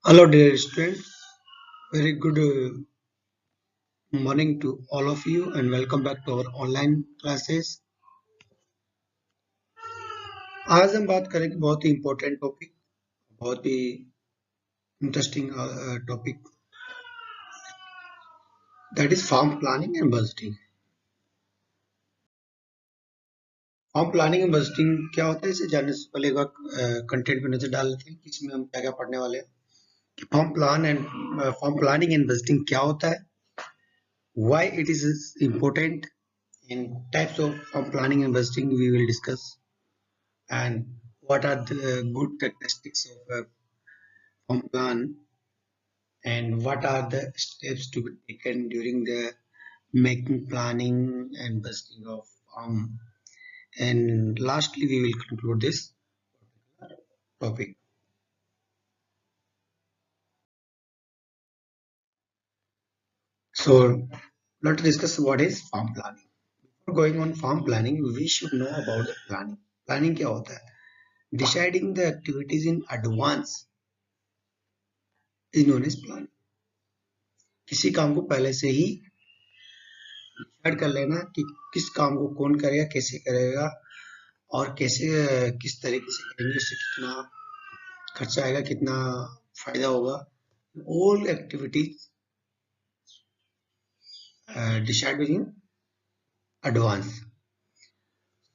Hello, dear students. Very good morning to all of you, and welcome back to our online classes. आज हम बात करेंगे बहुत ही important topic, बहुत ही interesting topic, that is farm planning and budgeting. Farm planning and budgeting क्या होता है, इसे जानने से पहले एक बार कंटेंट पे नजर डाल लेते हैं कि इसमें हम क्या क्या पढ़ने वाले हैं. फार्म प्लानिंग एंड बजटिंग क्या होता है, why it is important, and types of farm planning and budgeting we will discuss, and what are the good characteristics of a farm plan, and what are the steps to be taken during the making planning and budgeting of farm, and lastly we will conclude this topic. So let's discuss what is farm planning. Before going on farm planning, we should know about the planning क्या होता है. Deciding the activities in advance is known as planning. किसी काम को पहले से ही decide कर लेना कि किस काम को कौन करेगा, कैसे करेगा और कैसे किस तरीके से करेंगे, इससे कितना खर्चा आएगा, कितना फायदा होगा. All activities decide in advance.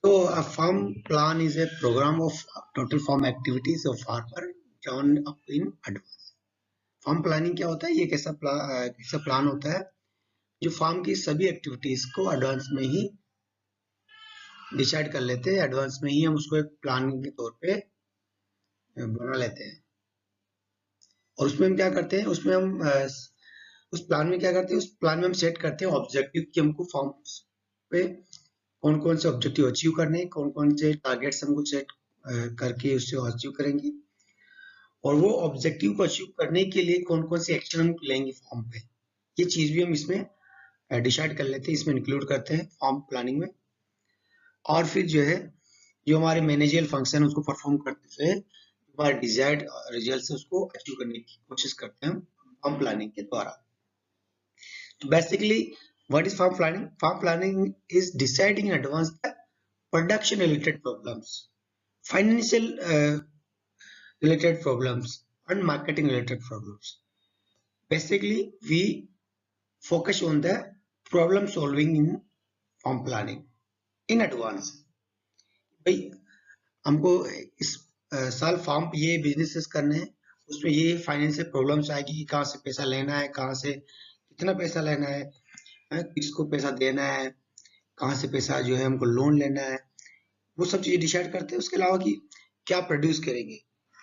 So a farm plan is a program of total farm activities of farmer drawn up in advance. Farm planning क्या होता है, ये कैसा प्लान होता है जो फार्म की सभी एक्टिविटीज को एडवांस में ही डिसाइड कर लेते हैं. एडवांस में ही हम उसको एक प्लान के तौर पे बना लेते हैं. और उसमें हम क्या करते हैं, उसमें हम उस प्लान में क्या करते हैं, उस प्लान में हम सेट करते हैं ऑब्जेक्टिव कि हमको फॉर्म पे कौन कौन से ऑब्जेक्टिव अचीव करने हैं, कौन कौन से टारगेट्स हमको सेट करके उससे अचीव करेंगे, और वो ऑब्जेक्टिव को अचीव करने के लिए कौन कौन से एक्शन हम लेंगे फॉर्म पे. ये चीज भी हम इसमें डिसाइड कर लेते हैं, इसमें इंक्लूड करते हैं फॉर्म प्लानिंग में. और फिर जो है, जो हमारे मैनेजरियल फंक्शन है उसको परफॉर्म करते हुए हमारे डिजायर्ड रिजल्ट है उसको अचीव करने की कोशिश करते हैं फॉर्म प्लानिंग के द्वारा. तो basically what is farm planning? Farm planning is deciding in advance the production related problems, financial related problems and marketing related problems. Basically we focus on the problem solving in farm planning in advance. भाई हमको इस साल farm ये businesses करने हैं, उसमें ये financial problems आएगी कि कहाँ से पैसा लेना है, कहाँ से कितना पैसा लेना है, किसको पैसा देना है, कहाँ से पैसा जो है हमको लोन लेना है, वो सब चीजें डिसाइड करते हैं. उसके अलावा कि क्या प्रोड्यूस करेंगे,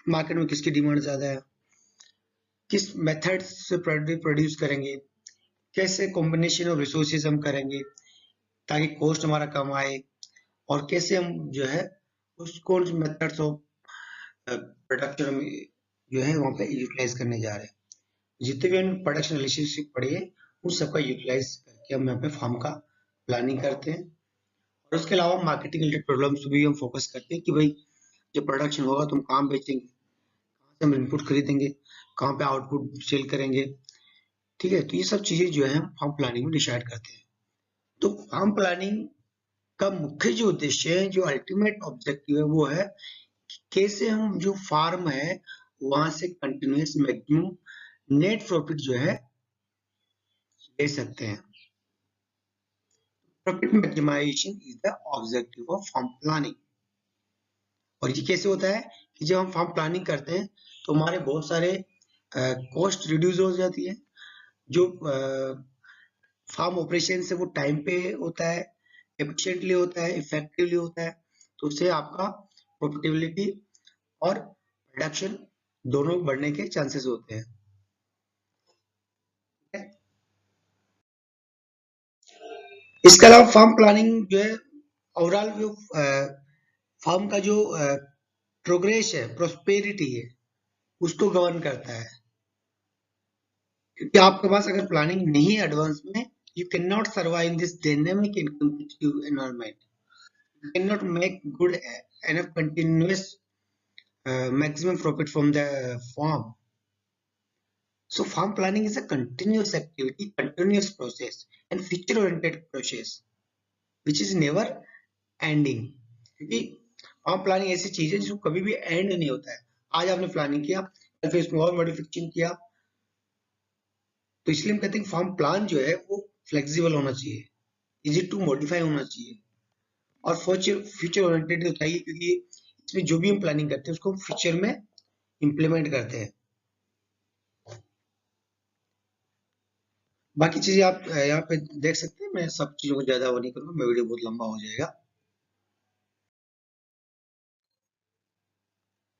मार्केट में किसकी डिमांड ज्यादा है, किस मेथड से प्रोड्यूस करेंगे, कैसे कॉम्बिनेशन ऑफ रिसोर्सेज हम करेंगे ताकि कॉस्ट हमारा कम आए, और कैसे हम जो है उस कौन से मेथड्स ऑफ प्रोडक्शन हम जो है वहाँ पे यूटिलाइज करने जा रहे हैं. जितने भी हम प्रोडक्शन रिलेशनशिप पढ़े उन सबका यूटिलाइज करके हम यहाँ पे फार्म का प्लानिंग करते हैं. और उसके अलावा मार्केटिंग रिलेटेड प्रॉब्लम्स भी हम फोकस करते हैं कि भाई जब प्रोडक्शन होगा तो हम कहाँ बेचेंगे, कहाँ से हम इनपुट खरीदेंगे, कहाँ पे आउटपुट सेल करेंगे. ठीक है, तो ये सब चीजें जो है हम फार्म प्लानिंग में डिसाइड करते हैं. तो फार्म प्लानिंग का मुख्य जो उद्देश्य है, जो अल्टीमेट ऑब्जेक्टिव है, वो है कैसे हम जो फार्म है वहां से कंटिन्यूस मैक्सिमम नेट प्रॉफिट जो है ले सकते हैं. Profit maximisation is the objective of farm planning. और ये कैसे होता है कि जब हम फार्म प्लानिंग करते हैं तो हमारे बहुत सारे कॉस्ट रिड्यूस हो जाती है. जो फार्म ऑपरेशन से वो टाइम पे होता है, एफिशिएंटली होता है, इफेक्टिवली होता है. तो उससे आपका प्रॉफिटेबिलिटी और प्रोडक्शन दोनों बढ़ने के चांसेस होते हैं. इसके अलावा फार्म प्लानिंग जो है ओवरऑल जो फार्म का जो प्रोग्रेस है, प्रोस्पेरिटी है, उसको गवर्न करता है. क्योंकि आपके पास अगर प्लानिंग नहीं है एडवांस में, you cannot survive in this dynamic and competitive environment. You cannot make good enough continuous maximum profit from the farm. So farm planning is a continuous activity, continuous process and future oriented process which is never ending. क्योंकि farm planning ऐसी चीज है जिसको कभी भी and नहीं होता है। आज आपने प्लानिंग किया, कल फिर इसमें और मॉडिफिकेशन किया, तो इसलिए हम कहते हैं कि फार्म प्लान जो है वो फ्लेक्सिबल होना चाहिए, इजी टू मॉडिफाई होना चाहिए और फ्यूचर ओरिएंटेड होता है, क्योंकि इसमें जो भी हम प्लानिंग करते हैं उसको हम फ्यूचर में इम्प्लीमेंट करते हैं। बाकी चीजें आप यहाँ पे देख सकते हैं, मैं सब चीजों को ज्यादा वो नहीं करूंगा, मैं वीडियो बहुत लंबा हो जाएगा।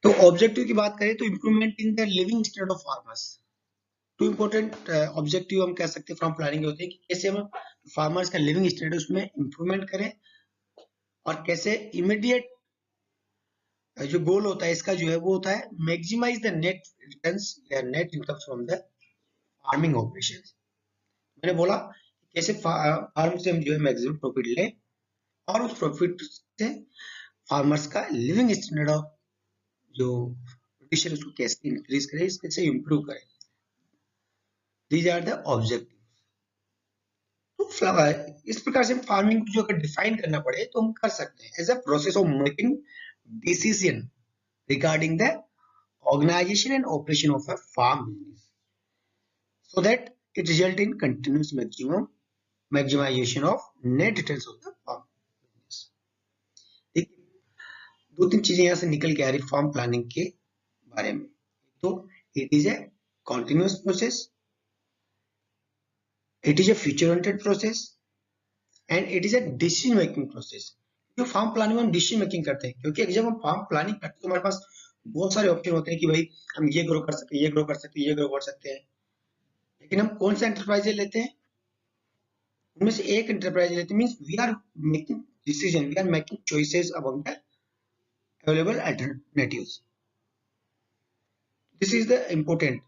तो ऑब्जेक्टिव की बात करें तो improvement in the living standard of farmers. Two important objective हम कह सकते हैं फ्रॉम प्लानिंग होते हैं कि कैसे हम फार्मर्स का लिविंग स्टैंडर्ड उसमें इम्प्रूवमेंट करें और कैसे इमीडिएट जो गोल होता है इसका जो है वो होता है मैक्सिमाइज द नेट रिटर्न्स या net income from the farming operations. मैंने बोला कैसे फार्म से हम जो है मैक्सिमम प्रॉफिट लें और उस प्रॉफिट से फार्मर्स का लिविंग स्टैंडर्ड ऑफ जो कंडीशन उसको कैसे इंक्रीज करें, कैसे इंप्रूव करें। These are the objective. तो इस प्रकार से फार्मिंग को जो अगर डिफाइन करना पड़े तो हम कर सकते हैं as a process of making decision regarding the organization and operation of a farm business so that it result in continuous maximization of net returns of the farm business। दो तीन चीजें यहां से निकल के आ रही फार्म प्लानिंग के बारे में। तो it is a continuous process, it is a future oriented process and it is a decision making process. जो फार्म प्लानिंग में हम डिसीजन मेकिंग करते हैं, क्योंकि जब हम फार्म प्लानिंग करते हैं तो हमारे पास बहुत सारे ऑप्शन होते हैं कि भाई हम ये ग्रो कर सकते हैं, ये ग्रो कर सकते हैं, ये ग्रो कर सकते हैं, लेकिन हम कौन सा एंटरप्राइज लेते हैं, उनमें से एक एंटरप्राइज लेते हैं, means we are making decision, we are making choices about the available alternatives. This is the important.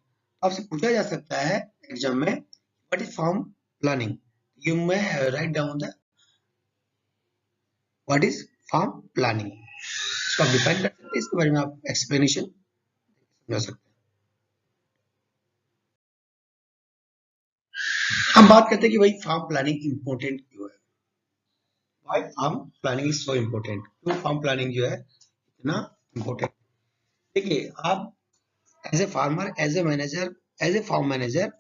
आपसे पूछा जा सकता है एग्जाम में what is farm planning, you may write down the what is farm planning, इसको आप define कर सकते हैं, इसके बारे में आप एक्सप्लेनेशन समझा सकते हैं। हम बात करते हैं कि भाई फार्म प्लानिंग इंपॉर्टेंट क्यों है, why farm planning is so important, क्यों फार्म प्लानिंग जो है इतना इम्पोर्टेंट। देखिए आप as a farmer, as a manager, as a farm manager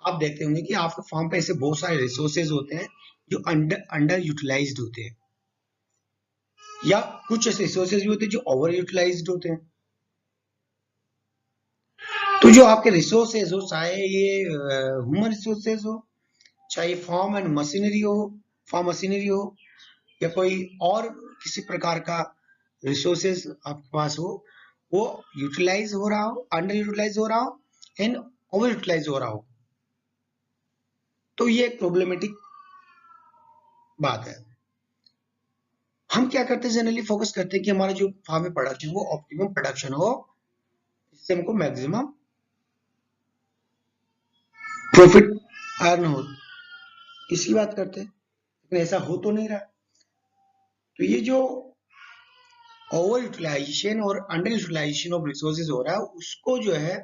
आप देखते होंगे कि आपके फार्म पे ऐसे बहुत सारे रिसोर्सेज होते हैं जो अंडर यूटिलाइज्ड होते हैं, या कुछ ऐसे रिसोर्सेज भी होते हैं जो ओवर यूटिलाइज्ड होते हैं। तो जो आपके रिसोर्सेज हो, चाहे ये ह्यूमन रिसोर्सेज हो, चाहे फार्म एंड मशीनरी हो, फार्म मशीनरी हो, या कोई और किसी प्रकार का रिसोर्सेज आपके पास हो, वो यूटिलाइज हो रहा हो, अंडर यूटिलाइज हो रहा हो एंड ओवर यूटिलाइज हो रहा हो, तो ये एक प्रॉब्लमेटिक बात है। हम क्या करते हैं, जनरली फोकस करते हैं कि हमारा जो फार्म में प्रोडक्शन वो ऑप्टिमम प्रोडक्शन हो, इससे हमको मैक्सिमम प्रॉफिट अर्न हो, इसकी बात करते हैं, लेकिन ऐसा हो तो नहीं रहा। तो ये जो ओवर यूटिलाइजेशन और अंडर यूटिलाइजेशन ऑफ रिसोर्सेज हो रहा है, उसको जो है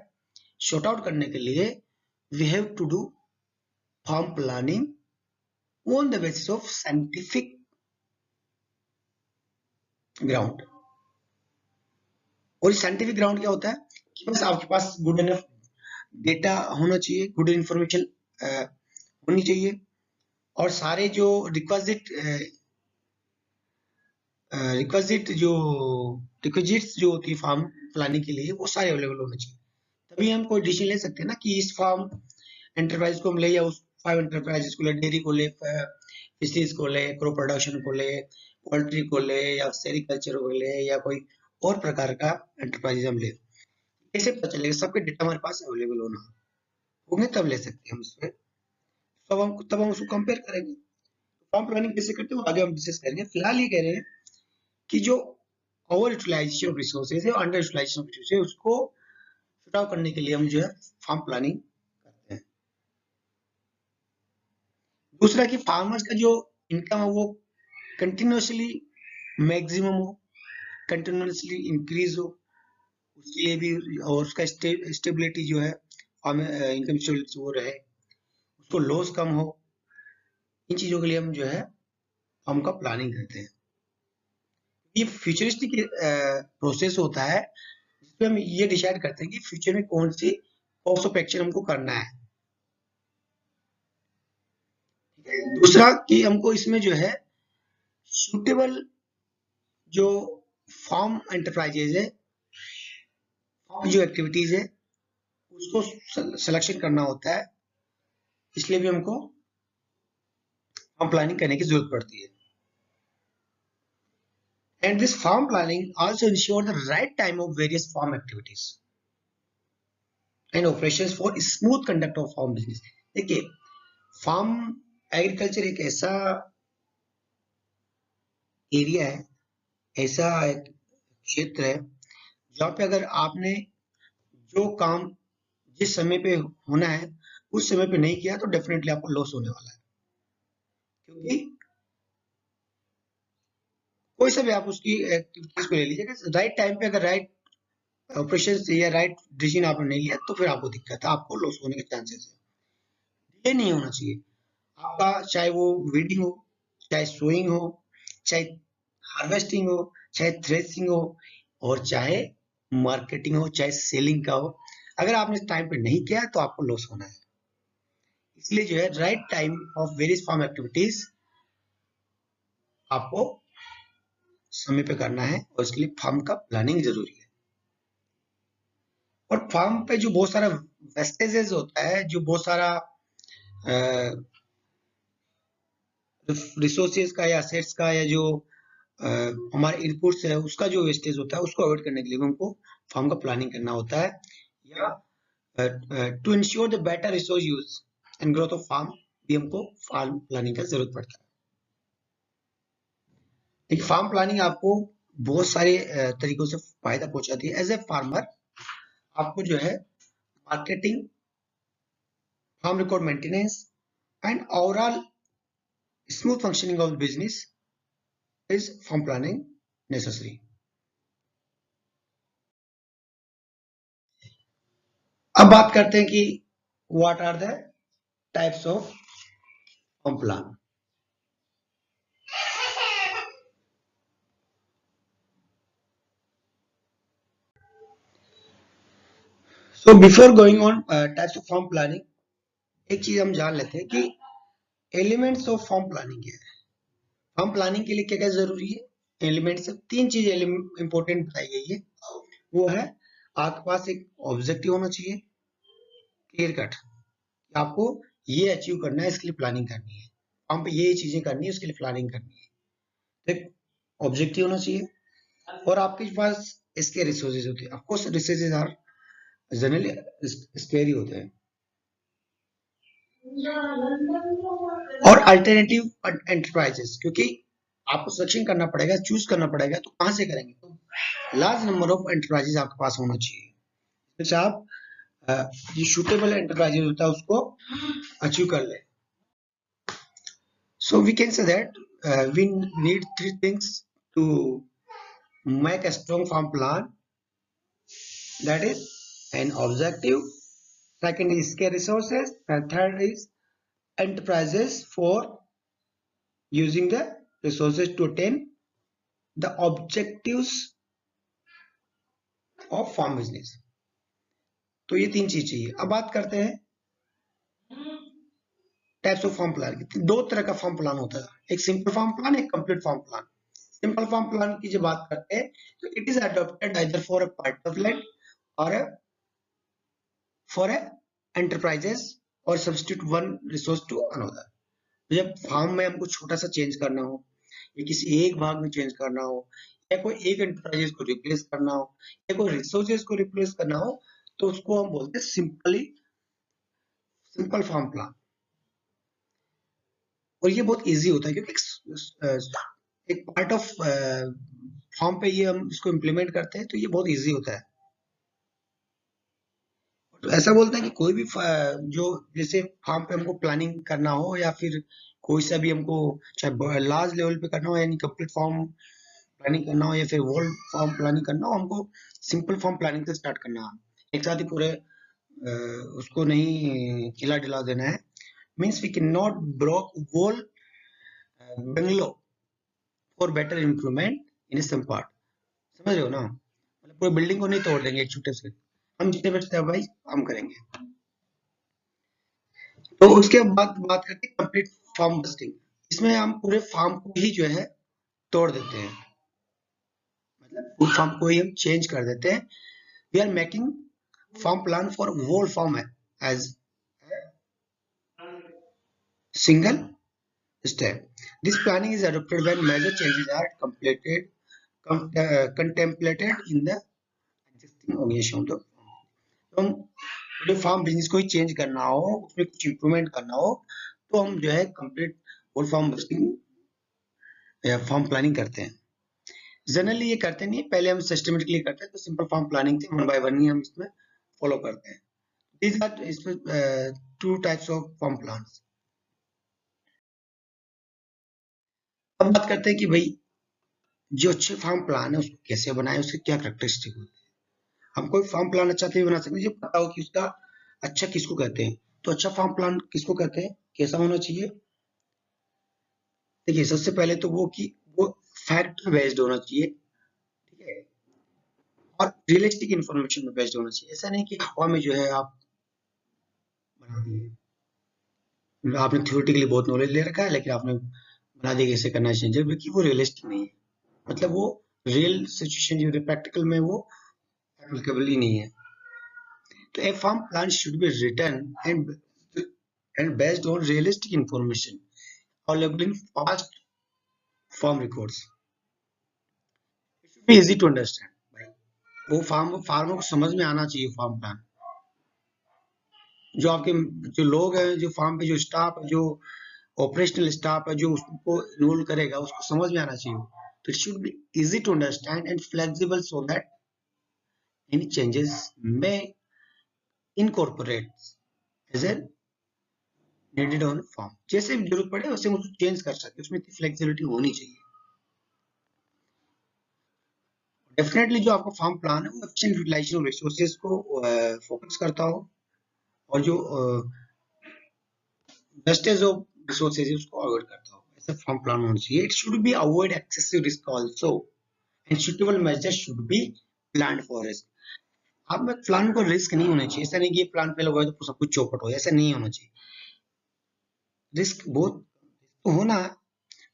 शॉर्ट आउट करने के लिए we have to do farm planning on the basis of scientific ground. और साइंटिफिक ग्राउंड क्या होता है कि बस आपके पास गुड इनफ डेटा होना चाहिए, गुड इंफॉर्मेशन होनी चाहिए, और सारे जो रिक्वाजिट जो रिक्विजिट्स जो होती है फार्म प्लानिंग के लिए वो सारे अवेलेबल होने चाहिए, तभी हम कोई डिसीजन ले सकते हैं ना कि इस फार्म एंटरप्राइज को हम ले या उस 5 एंटरप्राइजेस को ले, डेयरी को ले, फिशरीज को ले, क्रॉप प्रोडक्शन को ले, पोल्ट्री को ले, या सेरिकल्चर को ले, या कोई और प्रकार का एंटरप्राइज हम ले, कैसे पता चलेगा, सबके डेटा हमारे पास अवेलेबल होना होंगे तब ले सकते हैं हम इसमें, तब हम उसको कंपेयर करेंगे। फार्म प्लानिंग कैसे करते हैं आगे हम डिस्कस करेंगे। फिलहाल ये कह रहे हैं कि जो ओवर यूटिलाइजेशन ऑफ रिसोर्सेज है, अंडर यूटिलाइजेशन ऑफ रिसोर्सेज है, उसको छुटाव करने के लिए हम जो है फार्म प्लानिंग करते हैं। दूसरा कि फार्मर्स का जो इनकम है वो कंटिन्यूसली मैक्सिमम हो, कंटिन्यूसली इंक्रीज हो, उसके लिए भी, और उसका स्टेबिलिटी जो है इनकम वो रहे, उसको लॉस कम हो, इन चीजों के लिए हम जो है फॉर्म का प्लानिंग करते हैं। ये फ्यूचरिस्टिक प्रोसेस होता है जिसमें हम ये डिसाइड करते हैं कि फ्यूचर में कौन सी कोर्स ऑफ एक्शन हमको करना है। दूसरा कि हमको इसमें जो है सूटेबल जो फार्म एंटरप्राइजेज है, जो एक्टिविटीज है, उसको सिलेक्शन करना होता है, इसलिए भी हमको फार्म प्लानिंग करने की जरूरत पड़ती है। And this farm planning also ensures the right time of various farm activities and operations for smooth conduct of farm business. देखिए, फार्म एग्रीकल्चर एक ऐसा एरिया है, ऐसा एक क्षेत्र है जहाँ पे अगर आपने जो काम जिस समय पे होना है उस समय पे नहीं किया तो डेफिनेटली आपको लॉस होने वाला है, क्योंकि कोई सा भी आप उसकी एक्टिविटीज को ले लीजिए, राइट टाइम पे अगर राइट ऑपरेशन से या राइट डिसीजन आपने नहीं लिया तो फिर आपको दिक्कत है, आपको लॉस होने के चांसेस है। ये नहीं होना चाहिए आपका, चाहे वो वीडिंग हो, चाहे सोइंग हो, चाहे हार्वेस्टिंग हो, चाहे थ्रेसिंग हो, और चाहे मार्केटिंग हो, चाहे सेलिंग का हो, अगर आपने टाइम पे नहीं किया तो आपको लॉस होना है। इसलिए जो है right time of various farm activities आपको समय पे करना है, और इसके लिए फार्म का प्लानिंग जरूरी है। और फार्म पे जो बहुत सारा वेस्टेजेस होता है, जो बहुत सारा रिसोर्सेज का या असेट्स का या जो हमारे इनपुट्स है उसका जो वेस्टेज होता है उसको अवॉइड करने के लिए हमको फार्म का प्लानिंग करना होता है, या to ensure the better resource use and growth of farm भी हमको फार्म प्लानिंग का जरूरत पड़ता है। देखिए, फार्म प्लानिंग आपको बहुत सारे तरीकों से फायदा पहुंचाती है। एज ए फार्मर आपको जो है marketing, farm record maintenance and overall smooth functioning of business is farm planning necessary. अब बात करते हैं कि what are the types of farm plan. So before going on types of farm planning, एक चीज हम जान लेते हैं कि एलिमेंट्स ऑफ फार्म प्लानिंग क्या है। फार्म प्लानिंग के लिए क्या क्या जरूरी है, एलिमेंट्स, तीन चीज इंपॉर्टेंट बताई गई है। वो है, आपके पास एक ऑब्जेक्टिव होना चाहिए क्लियर कट, आपको ये अचीव करना है, इसके लिए प्लानिंग करनी है, फार्म पे ये चीजें करनी है, उसके लिए प्लानिंग करनी है। तो एक ऑब्जेक्टिव होना चाहिए, और आपके पास इसके रिसोर्सेज होते हैं। Of course resources are generally scarce होते हैं। और अल्टरनेटिव एंटरप्राइजेस, क्योंकि आपको सिलेक्शन करना पड़ेगा, चूज करना पड़ेगा, तो कहां से करेंगे, तो लार्ज नंबर ऑफ एंटरप्राइजेस आपके पास होना चाहिए, जैसे आप जो सुटेबल एंटरप्राइजेस होता है उसको अचीव कर ले। So we can say that we need three things to make a strong farm plan, that is an objective, second is scarce resources, and third is enterprises for using the resources to attain the objectives of farm business। तो ये तीन चीज चाहिए। अब बात करते हैं types of farm plan की। दो तरह का फार्म प्लान होता है, एक सिंपल फार्म प्लान, एक complete farm plan. Simple farm plan की जब बात करते हैं तो it is adopted either for a part of land or for a enterprises or substitute one resource to another. जब फार्म में हमको छोटा सा चेंज करना हो, या किसी एक भाग में चेंज करना हो, या कोई एक एंटरप्राइजेस को रिप्लेस करना हो, या कोई रिसोर्सेज को रिप्लेस करना हो, तो उसको हम बोलते हैं सिंपल फार्म प्लान। और ये बहुत इजी होता है, क्योंकि एक पार्ट ऑफ फॉर्म पे ये हम इसको इम्प्लीमेंट करते हैं, तो ये बहुत इजी होता है। तो ऐसा बोलते हैं कि कोई भी जो जैसे फार्म पे हमको प्लानिंग करना हो, या फिर कोई सा भी हमको चाहे लार्ज लेवल पे करना हो, यानी कंप्लीट फॉर्म प्लानिंग करना हो, या फिर वर्ल्ड फॉर्म प्लानिंग करना हो, हमको सिंपल फॉर्म प्लानिंग से स्टार्ट करना है। एक साथ ही पूरे उसको नहीं खिला डिला देना है, means we can not broke whole bungalow for better improvement in some part. समझ रहे हो ना, मतलब पूरी बिल्डिंग को नहीं तोड़ देंगे एक छोटे से, हम जितने बचते हैं भाई काम करेंगे। तो उसके बाद बात करते हैं कंप्लीट फार्म बस्टिंग। इसमें हम पूरे फार्म को ही जो है तोड़ देते हैं, मतलब पूरे फार्म को ही हम चेंज कर देते हैं। We are making farm plan for whole farm as single step. This planning is adopted when major changes are contemplated in the existing organization. तो हम जो फार्म बिजनेस को ही चेंज करना हो, उसमें कुछ इम्प्रूवमेंट करना हो, तो हम जो है कंप्लीट होल फार्म बस्टिंग या फार्म प्लानिंग करते हैं। जनरली ये करते नहीं, पहले हम सिस्टमेटिकली करते हैं, तो सिंपल फार्म प्लानिंग थी, वन बाय वन ही हम इसमें फॉलो करते हैं। दीज आर इसमें two types of farm plans. अब बात करते हैं कि भाई जो अच्छे फार्म प्लान है उसको कैसे बनाए, उसके क्या कैरेक्टरिस्टिक होते हैं। हम कोई फार्म प्लान अच्छा नहीं बना सकते, मुझे पता हो कि उसका अच्छा किसको कहते हैं। तो अच्छा फार्म प्लान किसको कहते हैं, कैसा होना चाहिए? देखिए, सबसे पहले तो वो कि वो फैक्ट बेस्ड होना चाहिए, ठीक है, और रियलिस्टिक इंफॉर्मेशन में बेस्ड होना चाहिए। ऐसा नहीं कि हवा में जो है आप बना दिए, आपने थ्योरेटिकली बहुत नॉलेज ले रखा है लेकिन आपने बना दिया कैसे करना चाहिए, जबकि वो रियलिस्टिक नहीं है, मतलब वो रियल सिचुएशन जो प्रैक्टिकल में वो एप्लीकेबल ही नहीं है। तो a farm plan should be written and based on realistic information available in past farm records. It should be easy to understand. वो फार्मर को समझ में आना चाहिए फार्म प्लान। जो आपके जो लोग हैं, जो फार्म पे जो स्टाफ है, जो ऑपरेशनल स्टाफ है, जो उसको इन्वॉल्व करेगा, उसको समझ में आना चाहिए। तो it should be easy to understand and flexible so that any changes may incorporate as a needed on form. जैसे भी जरूरत पड़े वैसे उसको चेंज कर सकते, उसमें इतनी फ्लेक्सिबिलिटी होनी चाहिए। डेफिनेटली जो आपका फार्म प्लान है वो एफिशिएंट यूटिलाइजेशन ऑफ रिसोर्सेज को फोकस करता हो, और जो वेस्टेज ऑफ रिसोर्सेज है उसको अवॉइड करता हो, ऐसा फार्म प्लान होना चाहिए। It should be avoid excessive risk also and suitable measures should be planned for risk. आप में प्लान को रिस्क नहीं होना चाहिए, ऐसा नहीं कि ये प्लान पे लगा तो सब कुछ चौपट हो, ऐसा नहीं होना चाहिए। रिस्क बहुत तो होना है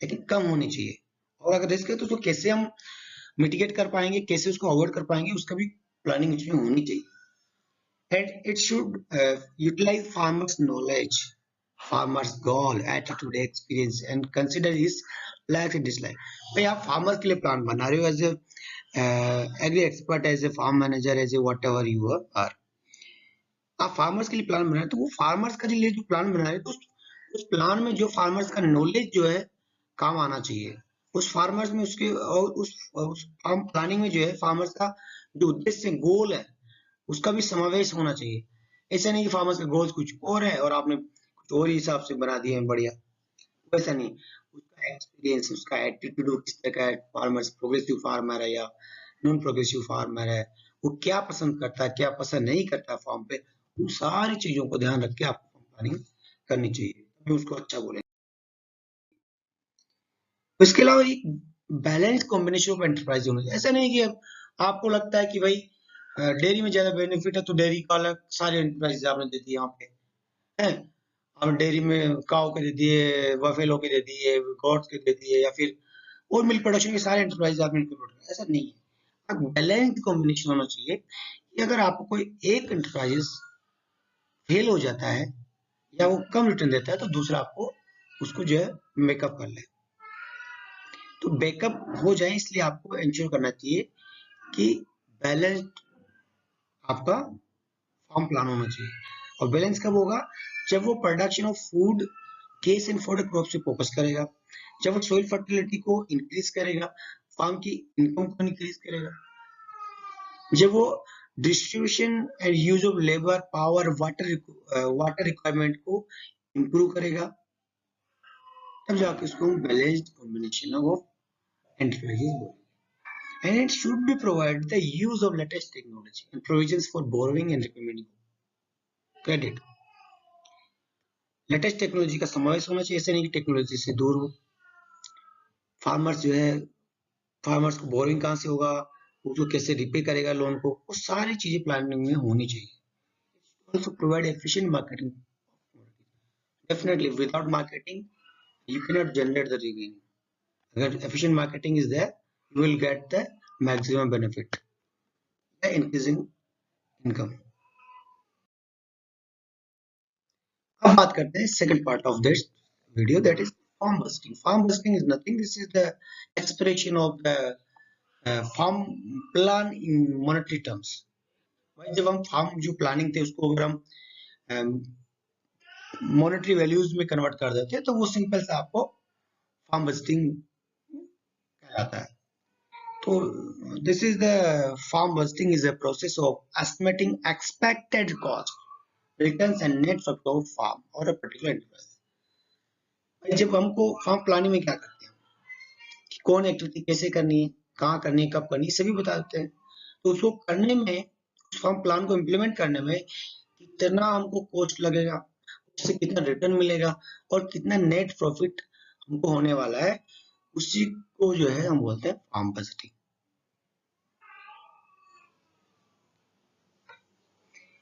लेकिन कम होनी चाहिए, और अगर रिस्क है तो उसको कैसे हम मिटिगेट कर पाएंगे, कैसे उसको अवॉइड कर पाएंगे, उसका भी प्लानिंग उसमें होनी चाहिए। And it should utilize farmers' knowledge, farmers' goal, attitude, experience, and consider his likes and dislikes. भाई आप farmers के लिए प्लान बना रहे हो as a agri expert, as a farm manager, as a whatever you are, आप farmers के लिए प्लान बना रहे, तो वो फार्मर्स का लिए जो प्लान बना रहे, तो उस प्लान में जो फार्मर्स का नॉलेज जो है काम आना चाहिए। उस फार्मर्स में उसके और उस फार्म प्लानिंग में जो है फार्मर्स का जो उद्देश्य गोल है उसका भी समावेश होना चाहिए। ऐसा नहीं कि फार्मर्स का गोल कुछ और है और आपने कुछ और ही हिसाब से बना दिए हैं बढ़िया, वैसा नहीं। उसका एक्सपीरियंस, उसका एटीट्यूड, वो किस तरह का है, फार्मर्स प्रोग्रेसिव फार्मर है या नॉन प्रोग्रेसिव फार्मर है, वो क्या पसंद करता है, क्या पसंद नहीं करता फार्म पे, उन सारी चीजों को ध्यान रख के आपको प्लानिंग करनी चाहिए, तभी उसको अच्छा बोलेंगे। इसके अलावा एक बैलेंस कॉम्बिनेशन ऑफ एंटरप्राइज होना चाहिए। ऐसा नहीं कि आपको लगता है कि भाई डेयरी में ज्यादा बेनिफिट है तो डेयरी का अलग सारे एंटरप्राइज आपने दे दिए यहाँ पे है, आप डेयरी में काऊ के दे दिए, बफेलो के दे दिए, गॉड्स के दे दिए, या फिर और मिल्क प्रोडक्शन के सारे एंटरप्राइज आपने इंक्लूड कर, ऐसा नहीं है। बैलेंस कॉम्बिनेशन होना चाहिए कि अगर आपको कोई एक एंटरप्राइज फेल हो जाता है या वो कम रिटर्न देता है तो दूसरा आपको उसको जो है मेकअप कर ले। तो बैकअप हो जाए इसलिए आपको इंश्योर करना चाहिए कि बैलेंस्ड आपका फार्म प्लान होना चाहिए। और बैलेंस कब होगा? जब वो production of food case and food crop से फोकस करेगा, जब वो सोइल फर्टिलिटी को इंक्रीज करेगा, फार्म की इनकम को इंक्रीज करेगा, जब वो distribution and use of labour power water requirement को इंप्रूव करेगा, तब जाके उसको बैलेंस्ड कॉम्बिनेशन ऑफ एंटरप्राइजेस बोलेंगे। And it should be provided the use of latest technology and provisions for borrowing and recommending. Credit. Latest technology का समावेश होना चाहिए, ऐसे नहीं कि टेक्नोलॉजी से दूर हो। फार्मर्स जो है, फार्मर्स को बोरिंग कहाँ से होगा, वो जो कैसे रिपे करेगा लोन को, वो सारी चीजें प्लानिंग में होनी चाहिए। Also provide efficient marketing. Definitely, without marketing, you cannot generate the revenue. अगर efficient marketing is there, you will get the maximum benefit, the increasing income. अब बात करते हैं second part of this video, that is farm busting. Farm busting is nothing. This is the expression of the farm plan in monetary terms. भाई जब हम farm जो planning थे उसको अगर हम मॉनेटरी वैल्यूज में कन्वर्ट कर देते हैं तो वो सिंपल सा आपको फार्म बजटिंग कहलाता है। तो this is the farm budgeting is a process of estimating expected cost, returns and net profit of farm or a particular enterprise. जब हमको फार्म प्लानिंग में क्या करते हैं कि कौन एक्टिविटी कैसे करनी है, कहाँ करनी है, कब करनी है, सभी बता देते हैं। तो उसको करने में, उस फार्म प्लान को इम्प्लीमेंट करने में कितना हमको कॉस्ट लगेगा, उससे कितना रिटर्न मिलेगा और कितना नेट प्रॉफिट हमको होने वाला है, उसी को जो है हम बोलते हैं फार्म बजटिंग।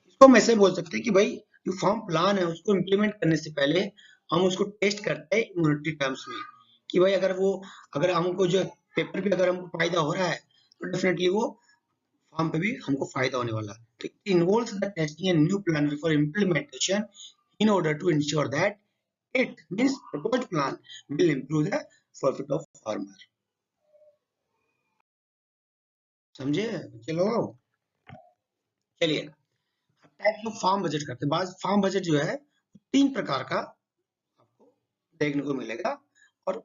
इसको हम ऐसे बोल सकते हैं कि भाई जो फार्म प्लान है उसको इम्प्लीमेंट करने से पहले हम उसको टेस्ट करते हैं मॉनेटरी टर्म्स में कि भाई अगर हमको जो पेपर पे अगर हमको फायदा हो रहा है तो डेफिनेटली वो फार्म पे भी हमको फायदा होने वाला है। तो it involves the tasting a new plan before implementation in order to ensure that it means proposed plan will improve the profit of farmer. समझे चलो? चलिए टाइप्स ऑफ फार्म बजट करते हैं। फार्म बजट जो है 3 प्रकार का आपको देखने को मिलेगा और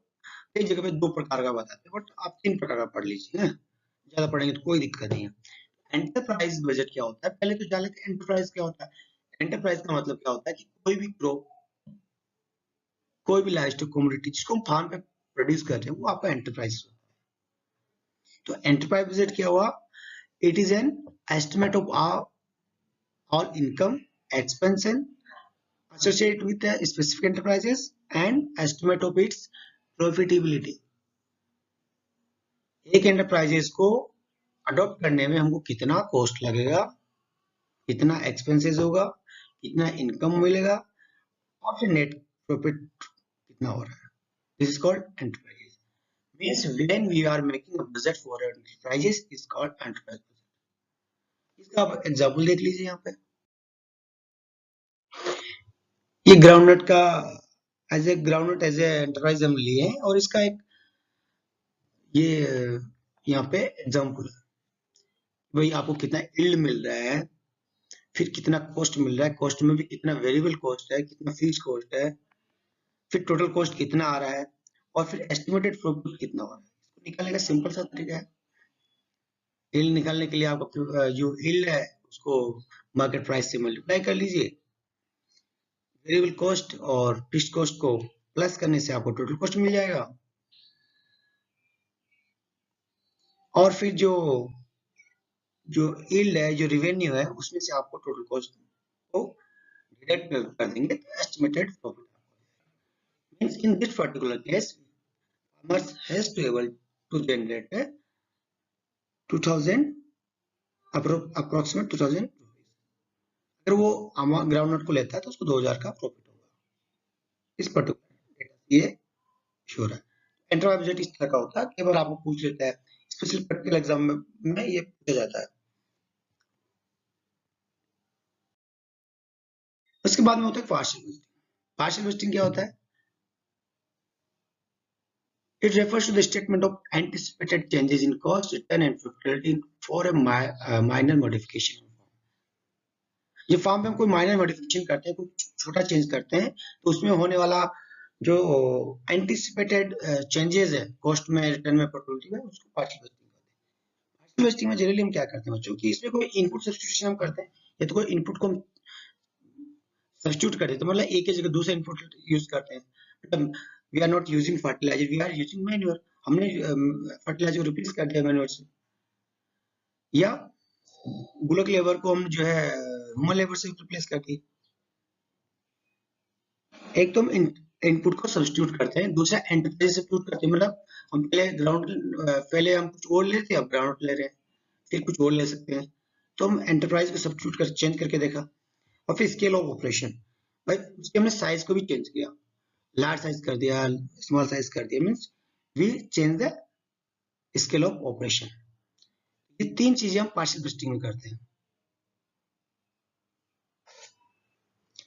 कई जगह पे 2 प्रकार का बताते हैं, बट आप 3 प्रकार का पढ़ लीजिए, ज्यादा पढ़ेंगे तो कोई दिक्कत नहीं है। एंटरप्राइज बजट क्या होता है, पहले तो जान लेते हैं एंटरप्राइज क्या होता है। एंटरप्राइज का मतलब क्या होता है कि कोई भी क्रॉप, कोई भी लाइव स्टॉक कमोडिटी जिसको हम फार्म पे प्रोड्यूस कर रहे हैं वो आपका एंटरप्राइज होता है। तो एंटरप्राइज बजट क्या हुआ, it is an estimate of all income, expense associated with the specific enterprises and estimate of its profitability. एक एंटरप्राइजेस को अडॉप्ट करने में हमको कितना कॉस्ट लगेगा, कितना एक्सपेंसेस होगा, कितना इनकम मिलेगा और फिर नेट प्रॉफिट कितना हो रहा है। This is called enterprises. Means when we are making a budget for enterprises is called enterprise budget. इसका आप एग्जांपल देख लीजिए यहाँ पे। ये ग्राउंडनट का एज ए एंटरप्राइज हम लिए हैं और इसका एक ये यहाँ पे एग्जांपल है, भाई आपको कितना यील्ड मिल रहा है, फिर कितना कॉस्ट मिल रहा है, कॉस्ट में भी कितना वेरिएबल कॉस्ट है, कितना फिक्स कॉस्ट है, फिर टोटल कॉस्ट कितना आ रहा है और फिर एस्टिमेटेड प्रॉफिट कितना हो रहा है। इसको निकालने का सिंपल सा तरीका है। यील्ड निकालने के लिए आप जो यील्ड है उसको मार्केट प्राइस से मल्टीप्लाई कर लीजिए, वेरिएबल कॉस्ट और फिक्स्ड कॉस्ट को प्लस करने से आपको टोटल कॉस्ट मिल जाएगा और फिर जो यील्ड है, जो रेवेन्यू है, उसमें से आपको टोटल कॉस्ट को डिडक्ट कर देंगे तो estimated profit. Means in this particular case farmers has to able to generate 2000 approximate 2000 rupees। अगर वो ग्राउंडनट को लेता है तो उसको 2000 का प्रॉफिट होगा। इस पर्टिकुलर डेटा ये श्योर है। एंटरप्राइज बजट इस तरह का होता है, कई बार आपको पूछ लेता है, स्पेशल प्रैक्टिकल एग्जाम में ये पूछा जाता है। उसके बाद में होता है पार्शियल बजटिंग। पार्शियल बजटिंग क्या होता है? It refers to the statement of anticipated changes in cost, return and profitability for a minor modification। ये फॉर्म पे हम कोई माइनर मॉडिफिकेशन करते हैं, कोई छोटा चेंज करते हैं तो उसमें होने वाला जो एंटिसिपेटेड चेंजेस है कॉस्ट में, रिटर्न में, प्रॉफिटेबिलिटी में, उसको पार्शियल बजटिंग कहते हैं। पार्शियल बजटिंग में जनरली हम क्या करते हैं बच्चों कि इसमें कोई इनपुट सब्स्टिट्यूशन हम करते हैं या तो कोई इनपुट को हम सब्स्टिट्यूट कर देते हैं, मतलब एक की जगह दूसरा इनपुट यूज करते हैं। मतलब we are not using fertiliser, we are using manure. हमने फर्टिलाइजर को रिप्लेस कर दिया मैन्योर से, या बुलक लेबर को हम जो है ह्यूमन लेबर से रिप्लेस कर दी। एक तो हम इनपुट को सब्स्टिट्यूट करते हैं, दूसरा एंटरप्राइज सब्स्टिट्यूट करते हैं, मतलब हम पहले हम कुछ और लेते हैं, अब ग्राउंड ले रहे हैं, फिर कुछ और ले सकते हैं। तो हम एंटरप्राइज को सब्स्टिट्यूट कर चेंज करके देखा, और फिर स्केल ऑफ ऑपरेशन, भाई उसके हमने साइज को भी चेंज किया, लार्ज साइज कर दिया, स्मॉल साइज कर दिया, means we change the scale of operation. ये तीन चीजें हम पार्शियल बस्टिंग में करते हैं,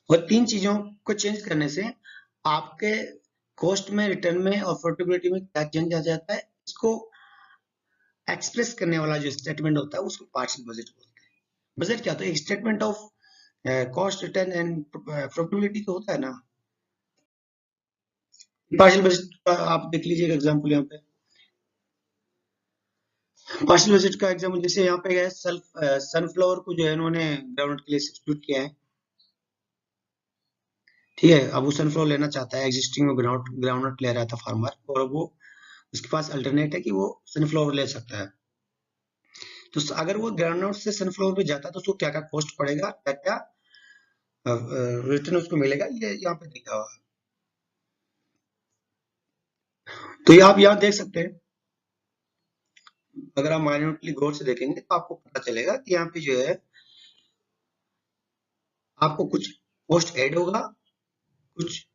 और तीन चीजों को चेंज करने से आपके कॉस्ट में, रिटर्न में और प्रोफिटेबिलिटी में क्या चेंज आ जाता है, इसको एक्सप्रेस करने वाला जो स्टेटमेंट होता है उसको पार्शियल बजट बोलते हैं। बजट क्या होता है? एक statement of cost, return and profitability तो होता है ना। पार्शियल बजट का आप देख लीजिए एक एग्जांपल यहाँ पे। पार्शियल बजट का एग्जांपल जैसे यहाँ पे है, सनफ्लावर को जो है इन्होंने ग्राउंड के लिए सब्स्टिट्यूट किया है, ठीक है। अब वो सनफ्लावर लेना चाहता है, एग्जिस्टिंग में ग्राउंडनट ले रहा था फार्मर, और वो उसके पास अल्टरनेट है कि वो सनफ्लावर ले सकता है। तो अगर वो ग्राउंडनट से सनफ्लावर पे जाता है तो उसको क्या क्या कॉस्ट पड़ेगा, क्या क्या रिटर्न उसको मिलेगा, ये यहाँ पे लिखा हुआ है। तो ये आप यहाँ देख सकते हैं, अगर आप माइन्यूटली गौर से देखेंगे तो आपको पता चलेगा कि यहाँ पे जो है आपको कुछ कॉस्ट ऐड होगा, कुछ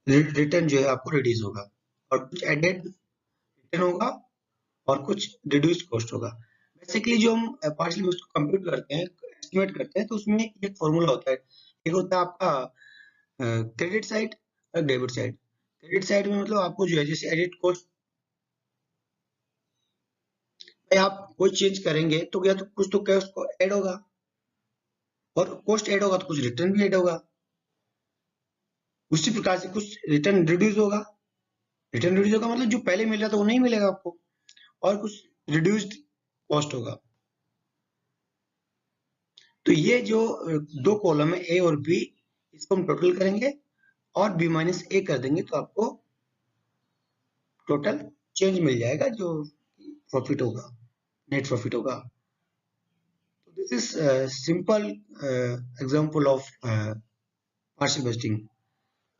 रिटर्न जो है आपको रिड्यूस होगा, और कुछ एडेड रिटर्न होगा, और कुछ रिड्यूस्ड कॉस्ट होगा। बेसिकली जो हम पार्शियल कॉस्ट को कंप्यूट करते हैं, एस्टिमेट करते हैं, तो उसमें एक फॉर्मूला होता है। एक होता है आपका क्रेडिट साइड और डेबिट साइड। क्रेडिट साइड में मतलब आपको जो है जैसे एडिट कॉस्ट, आप कोई चेंज करेंगे तो या तो कुछ तो कॉस्ट को ऐड होगा, और कॉस्ट ऐड होगा तो कुछ रिटर्न भी ऐड होगा। उसी प्रकार से कुछ रिटर्न रिड्यूस होगा, रिटर्न रिड्यूस होगा मतलब जो पहले मिल रहा था वो नहीं मिलेगा आपको, और कुछ रिड्यूस्ड कॉस्ट होगा। तो ये जो दो कॉलम है ए और बी, इसको हम टोटल करेंगे और बी माइनस ए कर देंगे तो आपको टोटल चेंज मिल जाएगा, जो प्रॉफिट होगा, नेट प्रॉफिट होगा। तो this is simple example of partial budgeting.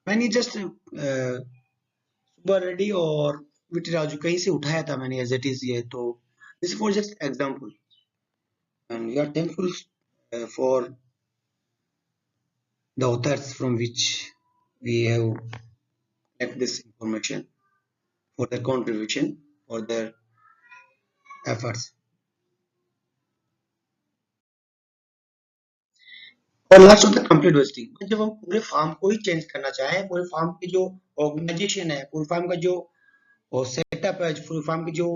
मैंने जस्ट सुबह रेडी और विटी राजू कहीं से उठाया था मैंने एज इट इज ये, तो this for just example, and we are thankful for the authors from which we have get this information, for their contribution, for their efforts. और last of the complete wasting, जब हम पूरे farm को ही change करना चाहें, पूरे farm की जो ऑर्गेनाइजेशन है, पूरे फार्म का जो सेटअप है, पूरे फार्म की जो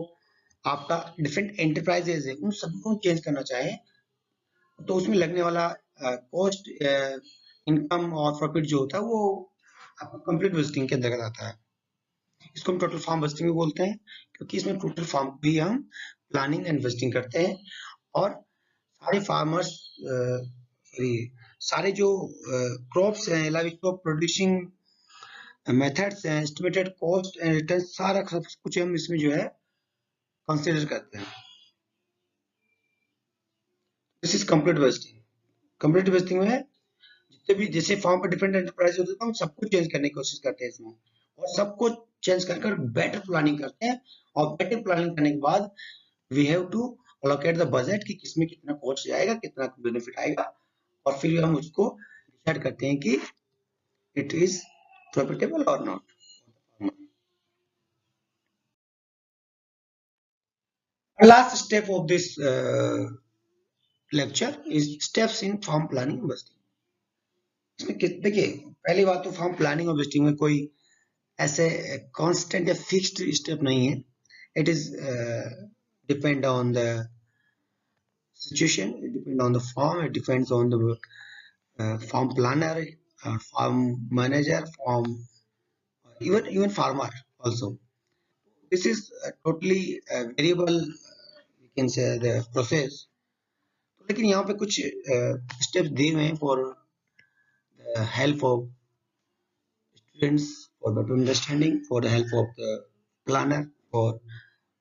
आपका डिफरेंट एंटरप्राइजेज है, उन सबको चेंज करना चाहें, तो उसमें लगने वाला कॉस्ट, इनकम और प्रॉफिट जो होता है वो आपका कंप्लीट वेस्टिंग के अंतर्गत आता है। इसको हम टोटल फार्म वेस्टिंग भी बोलते हैं, क्योंकि इसमें टोटल फार्म भी हम प्लानिंग एंड वेस्टिंग करते हैं, और सारे फार्मर्स, सारे जो क्रॉप्स हैं, लाइक क्रॉप प्रोड्यूसिंग मेथड्स हैं, एस्टिमेटेड कॉस्ट एंड रिटर्न, सारा सब कुछ हम इसमें जो है कंसीडर करते हैं। This is complete wasting. Complete wasting में जितने भी जैसे फार्म पर डिफरेंट एंटरप्राइज होते हैं, हम सबको चेंज करने की कोशिश करते हैं इसमें, और सबको चेंज कर बेटर प्लानिंग करते हैं, और बेटर प्लानिंग करने के बाद we have to allocate the budget कि किसमें कितना कॉस्ट जाएगा, कितना बेनिफिट आएगा, और फिर हम उसको डिसाइड करते हैं कि इट इज प्रॉफिटेबल और not. Last step of this lecture is steps in farm planning investing. इसमें देखिए, पहली बात तो फार्म प्लानिंग और इन्वेस्टिंग में कोई ऐसे कांस्टेंट या फिक्स्ड स्टेप नहीं है। It is depend on the situation, it depends on the farm, it depends on the farm planner, farm manager, farm, even farmer also. This is totally variable, we can say the process. लेकिन यहाँ पे कुछ steps दिए हुए हैं for the help of students, for better understanding, for the help of the planner, for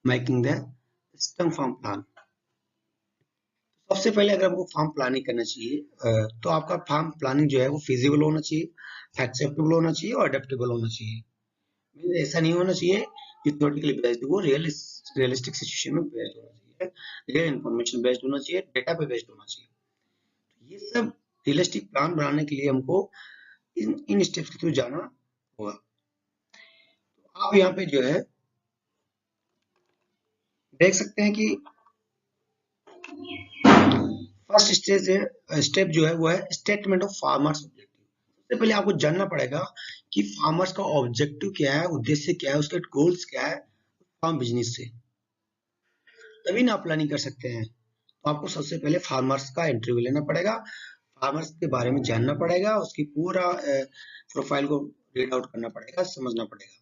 making the system farm plan. सबसे पहले अगर हमको फार्म प्लानिंग करना चाहिए तो आपका फार्म प्लानिंग जो है वो फिजिबल होना चाहिए, एक्सेप्टेबल होना चाहिए और अडेप्टेबल होना चाहिए। ऐसा नहीं होना चाहिए कि थ्योरेटिकली बेस्ड, वो रियलिस्टिक सिचुएशन में बेस्ड होना चाहिए, रियल इंफॉर्मेशन बेस्ड होना चाहिए, डेटा पे बेस्ड होना चाहिए। तो ये सब रियलिस्टिक प्लान बनाने के लिए हमको इन स्टेप्स के थ्रू जाना होगा। तो आप यहाँ पे जो है देख सकते हैं कि फर्स्ट स्टेप जो है वो है स्टेटमेंट ऑफ फार्मर्स ऑब्जेक्टिव। सबसे पहले आपको जानना पड़ेगा कि फार्मर्स का ऑब्जेक्टिव क्या है, उद्देश्य क्या है, उसके गोल्स क्या है फार्म बिजनेस से, तभी ना आप प्लानिंग कर सकते हैं। तो आपको सबसे पहले फार्मर्स का इंटरव्यू लेना पड़ेगा, फार्मर्स के बारे में जानना पड़ेगा, उसकी पूरा प्रोफाइल को रीड आउट करना पड़ेगा, समझना पड़ेगा।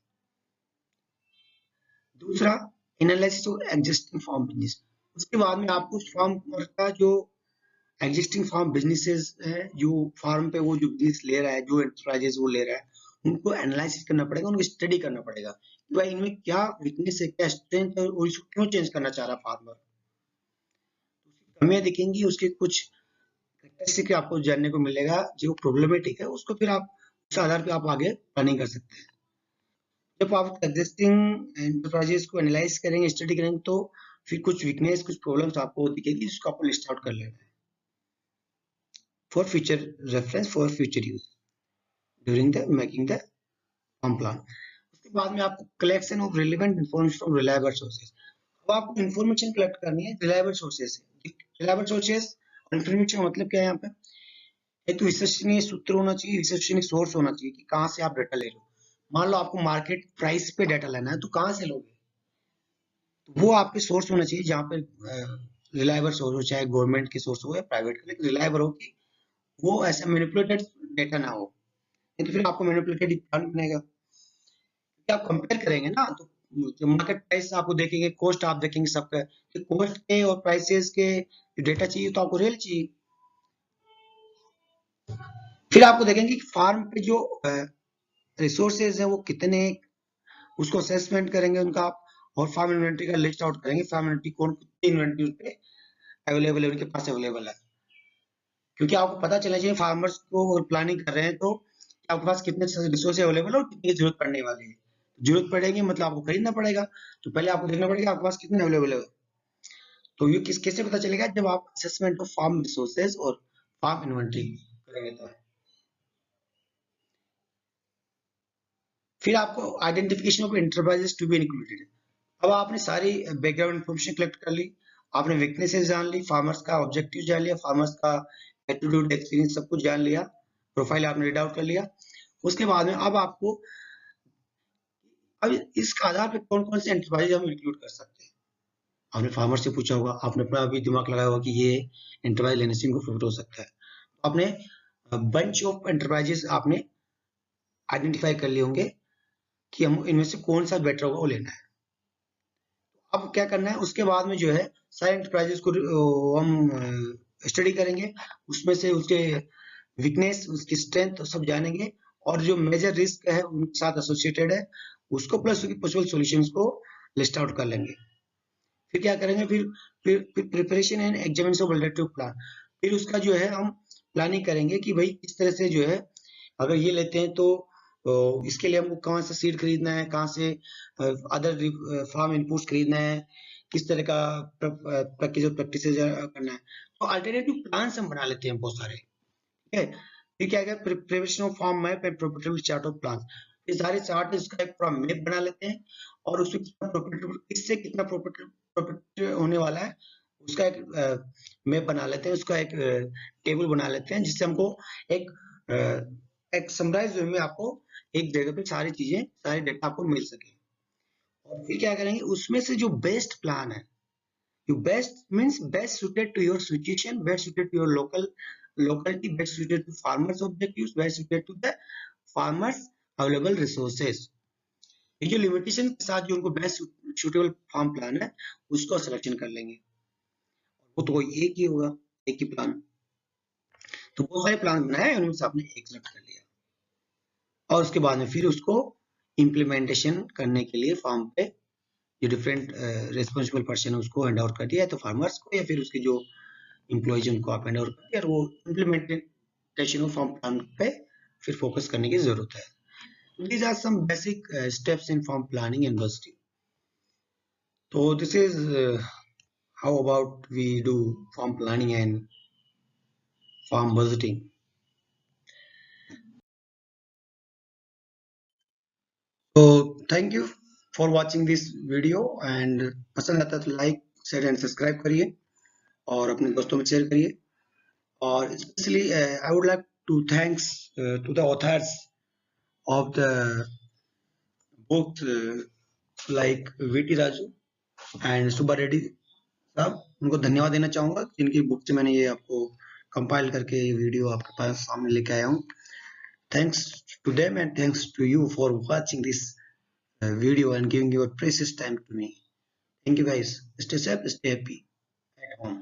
दूसरा, analysis of existing farm business. उसके बाद में आपको फार्म का जो एग्जिस्टिंग फार्म बिजनेसेस है, जो फार्म पे वो जो बिजनेस ले रहा है, जो एंटरप्राइजेस वो ले रहा है, उनको एनालिसिस करना पड़ेगा, उनको स्टडी करना पड़ेगा कि भाई इनमें क्या वीकनेस है, क्या स्ट्रेंथ है और इसको क्यों चेंज करना चाह रहा फार्मर। कमियां दिखेंगी, उसके कुछ कैरेक्टरिस्टिक आपको जानने को मिलेगा जो प्रॉब्लमेटिक है, उसको फिर आप उस आधार पे आप आगे प्लानिंग कर सकते हैं। जब आप एग्जिस्टिंग एंटरप्राइजेस को एनालाइज करेंगे, स्टडी करेंगे, तो फिर कुछ वीकनेस, कुछ प्रॉब्लम्स आपको दिखेगी, जिसको आपको लिस्ट आउट कर लेना है for future reference, for future use during the making the farm plan. उसके बाद में आपको collection of relevant information from reliable sources. अब आपको इन्फॉर्मेशन कलेक्ट करनी है रिलायबल सोर्सेज से। रिलायबल सोर्सेज और इन्फॉर्मेशन का मतलब क्या है यहाँ पे, एक तो विश्वसनीय सूत्र होना चाहिए, विश्वसनीय सोर्स होना चाहिए कि कहाँ से आप डाटा ले लो। मान लो आपको मार्केट प्राइस पे डाटा लेना है, तो कहाँ से लोगे, तो वो आपके सोर्स होना चाहिए जहाँ पे रिलायबल सोर्स हो, चाहे गवर्नमेंट के सोर्स हो या प्राइवेट के, लेकिन रिलायबल हो कि वो ऐसा मैनिपुलेटेड डेटा ना हो, नहीं तो फिर आपको मैनिपुलेटेड प्लान बनेगा। आप कंपेयर करेंगे ना, तो जो मार्केट प्राइस आपको देखेंगे, कॉस्ट आप देखेंगे सबका, तो कॉस्ट के और प्राइसेस के डेटा चाहिए तो आपको रियल चाहिए। फिर आपको देखेंगे कि फार्म पे जो रिसोर्सेज है वो कितने, उसको असेसमेंट करेंगे उनका आप, और फार्म इन्वेंटरी का लिस्ट आउट करेंगे, फार्म इन्वेंटरी कौन कितनी इन्वेंटरी पे अवेलेबल है, उनके पास अवेलेबल है। क्योंकि आपको पता चलना चाहिए फार्मर्स को प्लानिंग कर रहे हैं तो आपके पास कितने रिसोर्स अवेलेबल है और कितनी जरूरत पड़ने वाली है। जरूरत पड़ेगी मतलब आपको खरीदना पड़ेगा, तो पहले आपको देखना पड़ेगा आपके पास कितने अवेलेबल है। तो ये कैसे पता चलेगा, जब आप असेसमेंट ऑफ फार्म रिसोर्सेज और फार्म इन्वेंटरी करेंगे तो। फिर आपको identification of enterprises to be included. अब आपने सारी बैकग्राउंड इन्फॉर्मेशन कलेक्ट कर ली, आपने वीकनेसेस जान ली, फार्मर्स का ऑब्जेक्टिव जान लिया, फार्मर्स का एटीट्यूड एक्सपीरियंस सब कुछ जान लिया, प्रोफाइल आपने रीड आउट कर लिया। उसके बाद में अब आपको, अब इसके आधार पे कौन कौन से एंटरप्राइज हम इंक्लूड कर सकते हैं। आपने फार्मर से पूछा होगा, आपने अपना भी दिमाग लगाया होगा कि ये एंटरप्राइज लेने से इनको प्रॉफिट हो सकता है, तो आपने बंच ऑफ एंटरप्राइजेस आपने आइडेंटिफाई कर लिए होंगे कि हम इनमें से कौन सा बेटर होगा वो लेना है। अब क्या करना है, उसके बाद में जो है सारे एंटरप्राइजेस को हम स्टडी करेंगे, उसमें से उसके वीकनेस, उसकी स्ट्रेंथ सब जानेंगे, और जो मेजर रिस्क है उनके साथ एसोसिएटेड है उसको, प्लस उसकी पॉसिबल सॉल्यूशंस को लिस्ट आउट कर लेंगे। फिर क्या करेंगे, फिर preparation and examination of alternative plan. फिर उसका जो है हम प्लानिंग करेंगे कि भाई किस तरह से जो है, अगर ये लेते हैं तो इसके लिए हमको कहाँ से सीड खरीदना है, कहाँ से अदर फार्म इनपुट्स खरीदना है, किस तरह का पैकेज और प्रैक्टिस करना है। तो अल्टरनेटिव प्लान हम बना लेते हैं बहुत सारे, ठीक है। फिर क्या है, preparation of farm map and profitable chart of plan. ये सारे चार्ट इसका एक पूरा मैप बना लेते हैं, और उसमें कितना प्रॉफिटेबल, किससे कितना प्रॉफिट होने वाला है उसका एक मैप बना लेते हैं, उसका एक टेबल बना लेते हैं, जिससे हमको एक एक समराइज वे में आपको एक जगह पे सारी चीजें, सारे डेटा आपको मिल सके। और फिर क्या करेंगे, उसमें से जो बेस्ट प्लान है, you best means best suited to your situation, best suited to your locality, best suited to farmers objectives, best suited to the farmers available resources। ये जो लिमिटेशन के साथ जो उनको बेस्ट सुटेबल फार्म प्लान है उसको selection कर लेंगे, वो तो एक ही होगा, एक ही प्लान। तो बहुत सारे प्लान बनाए, उनमें से आपने एक सिलेक्ट कर लिया, और उसके बाद में फिर उसको इम्प्लीमेंटेशन करने के लिए फार्म पे जो डिफरेंट रिस्पॉन्सिबल पर्सन है उसको हैंड आउट कर दिया, तो फार्मर्स को या फिर उसके जो एम्प्लॉयज उनको आप हैंड ओवर करते हैं और वो इम्प्लीमेंटेशन ऑफ फॉर्म प्लान पे फिर फोकस करने की जरूरत है। These are some basic steps in farm planning and budgeting. तो this is how about we do farm planning and farm budgeting. So thank you for watching this video and पसंद आता है तो लाइक शेयर एंड सब्सक्राइब करिए और अपने दोस्तों में शेयर करिए। और specially I would like to thanks to the authors of the book like V T Raju and Subba Reddy साहब, उनको धन्यवाद देना चाहूंगा जिनकी बुक से मैंने ये आपको कंपाइल करके ये वीडियो आपके पास सामने लेके आया हूँ। Thanks to them and thanks to you for watching this video and giving your precious time to me. Thank you guys. Stay safe, stay happy at home.